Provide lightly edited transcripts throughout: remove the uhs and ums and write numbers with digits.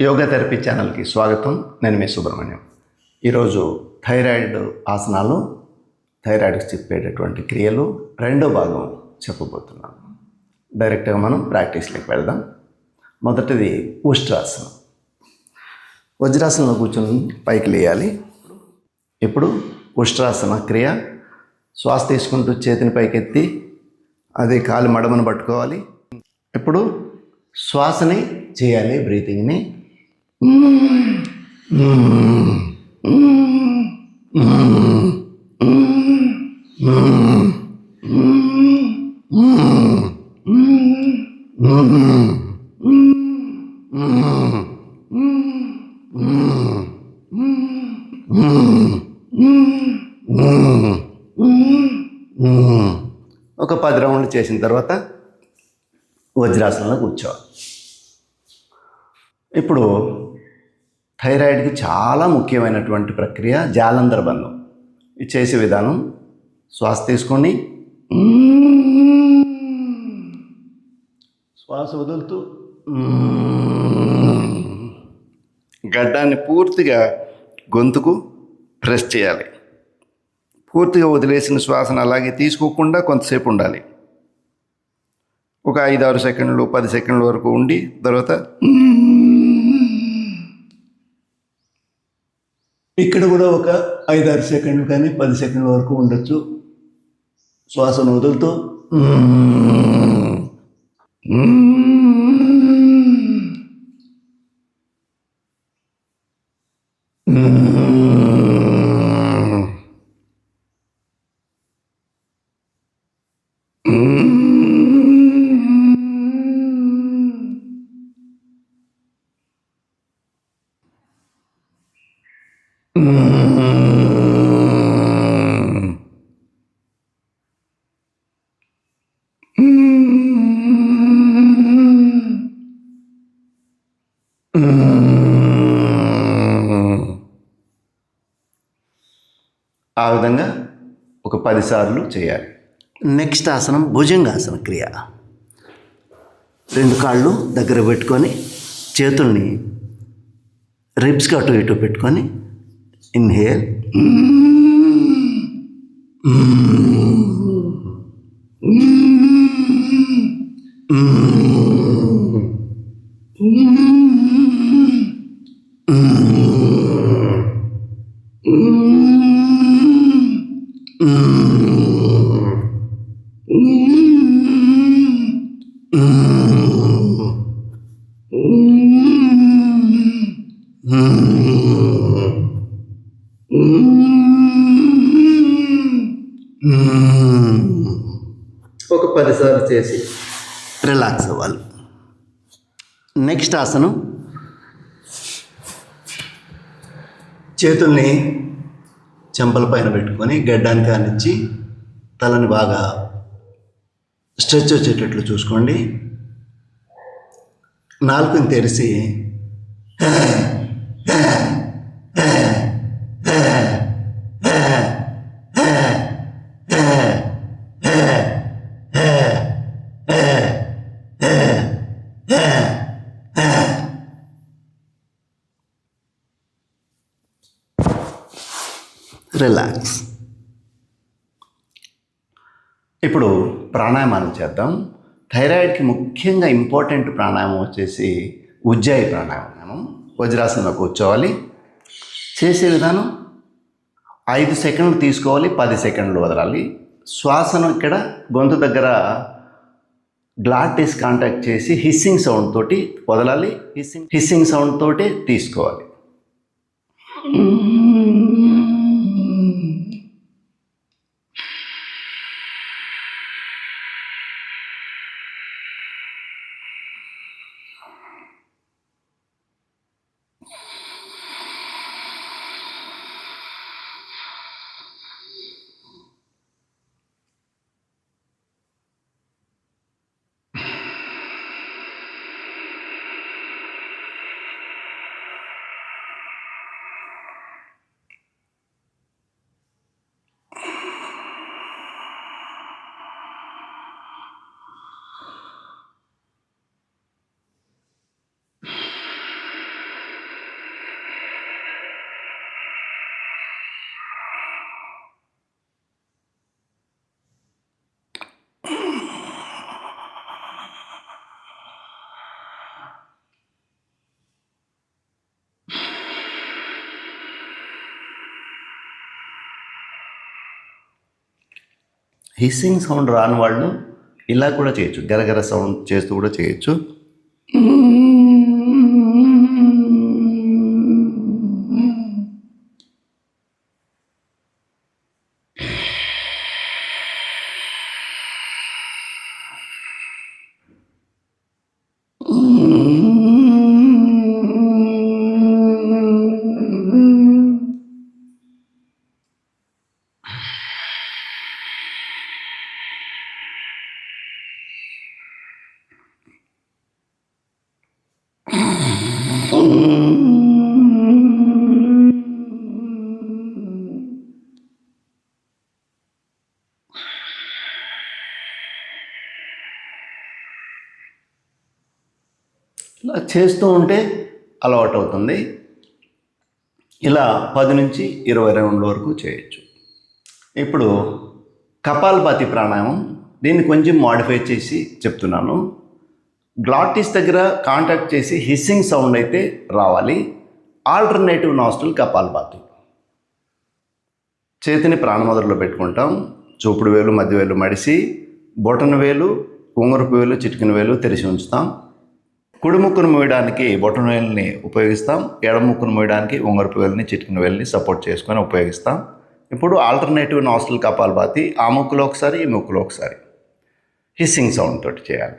Yoga therapy ఛానల్కి స్వాగతం. నేను మీ సుబ్రహ్మణ్యం. ఈరోజు థైరాయిడ్ ఆసనాలు, థైరాయిడ్కి చెప్పేటటువంటి క్రియలు రెండో భాగం చెప్పబోతున్నాను. డైరెక్ట్గా మనం ప్రాక్టీస్లోకి వెళ్దాం. మొదటిది ఉష్ట్రాసనం. వజ్రాసనంలో కూర్చొని పైకి లేయాలి. ఇప్పుడు ఉష్ట్రాసన క్రియ. శ్వాస తీసుకుంటూ చేతిని పైకెత్తి అదే కాలు మడమను పట్టుకోవాలి. ఇప్పుడు శ్వాసని చేయాలి, బ్రీతింగ్ని. ఒక 10 రౌండ్లు చేసిన తర్వాత వజ్రాసనంలో కూర్చోవాలి. ఇప్పుడు థైరాయిడ్కి చాలా ముఖ్యమైనటువంటి ప్రక్రియ జాలంధర బంధం. ఇది చేసే విధానం: శ్వాస తీసుకొని శ్వాస వదులుతూ గడ్డాన్ని పూర్తిగా గొంతుకు ప్రెస్ చేయాలి. పూర్తిగా వదిలేసిన శ్వాసను అలాగే తీసుకోకుండా కొంతసేపు ఉండాలి. ఒక 5-6 సెకండ్లు 10 సెకండ్ల వరకు ఉండి తర్వాత ఇక్కడ కూడా ఒక 5-6 సెకండ్లు కానీ 10 సెకండ్ల వరకు ఉండొచ్చు. శ్వాసను వదులుతూ ఆ విధంగా ఒక 10 సార్లు చేయాలి. నెక్స్ట్ ఆసనం భుజంగాసన క్రియ. 2 కాళ్ళు దగ్గర పెట్టుకొని చేతుల్ని రిబ్స్కి అటు ఇటు పెట్టుకొని ఇన్హేల్, ఒక 10 సార్లు చేసి రిలాక్స్ అవ్వాలి. నెక్స్ట్ ఆసనం చేతుల్ని చెంపల పైన పెట్టుకొని గడ్డానికి కానిచ్చి తలని బాగా స్ట్రెచ్ వచ్చేటట్లు చూసుకోండి. నాలుకని తెరిచి రిలాక్స్. ఇప్పుడు ప్రాణాయామాలు చేద్దాం. థైరాయిడ్కి ముఖ్యంగా ఇంపార్టెంట్ ప్రాణాయామం వచ్చేసి ఉజ్జాయి ప్రాణాయామం. వజ్రాసనంలో కూర్చోవాలి. చేసే విధానం 5 సెకండ్లు తీసుకోవాలి, 10 సెకండ్లు వదలాలి. శ్వాసను ఇక్కడ గొంతు దగ్గర గ్లాటిస్ కాంటాక్ట్ చేసి హిస్సింగ్ సౌండ్ తోటి వదలాలి. హిస్సింగ్ సౌండ్ తోటి తీసుకోవాలి. హిస్సింగ్ సౌండ్ రాని వాళ్ళు ఇలా కూడా చేయొచ్చు, గరగర సౌండ్ చేస్తూ కూడా చేయొచ్చు. ఇలా చేస్తూ ఉంటే అలవాటు అవుతుంది. ఇలా 10 నుంచి 20 రౌండ్ల వరకు చేయొచ్చు. ఇప్పుడు కపాలభాతి ప్రాణాయామం, దీన్ని కొంచెం మాడిఫై చేసి చెప్తున్నాను. గ్లాటిస్ దగ్గర కాంటాక్ట్ చేసి హిస్సింగ్ సౌండ్ అయితే రావాలి. Alternative nostril kapalbhati. చేతిని ప్రాణమొదట్లో పెట్టుకుంటాం. చూపుడు వేలు మధ్య వేలు మడిసి, బొటన వేలు ఉంగరపు వేలు చిటికిన వేలు తెరిచి ఉంచుతాం. కుడి ముక్కును మూయడానికి బొటన వేలుని ఉపయోగిస్తాం. ఎడమ ముక్కును మూయడానికి ఉంగరపు వేలుని చిటికిన వేలుని సపోర్ట్ చేసుకొని ఉపయోగిస్తాం. ఇప్పుడు ఆల్టర్నేటివ్ నాస్ట్రిల్ కపాలభాతి, ఆ ముక్కులో ఒకసారి ఈ ముక్కులో ఒకసారి హిస్సింగ్ సౌండ్ తోటి చేయాలి.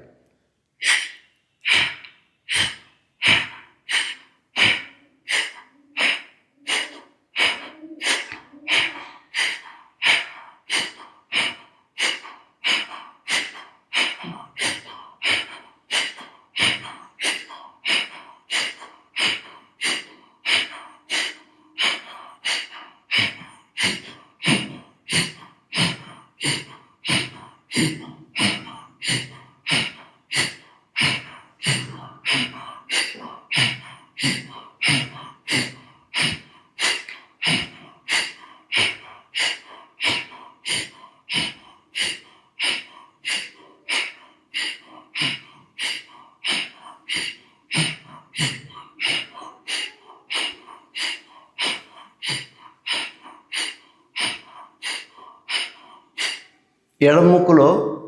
ఎడమ ముక్కులో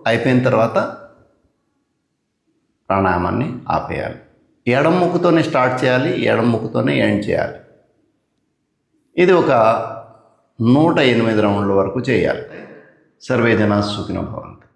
అయిపోయిన తర్వాత ప్రాణాయామాన్ని ఆపేయాలి. ఎడమ ముక్కుతోనే స్టార్ట్ చేయాలి, ఎడమ ముక్కుతోనే ఎండ్ చేయాలి. ఇది ఒక 108 రౌండ్ల వరకు చేయాలి. సర్వే జనా సుఖినో భవంతు.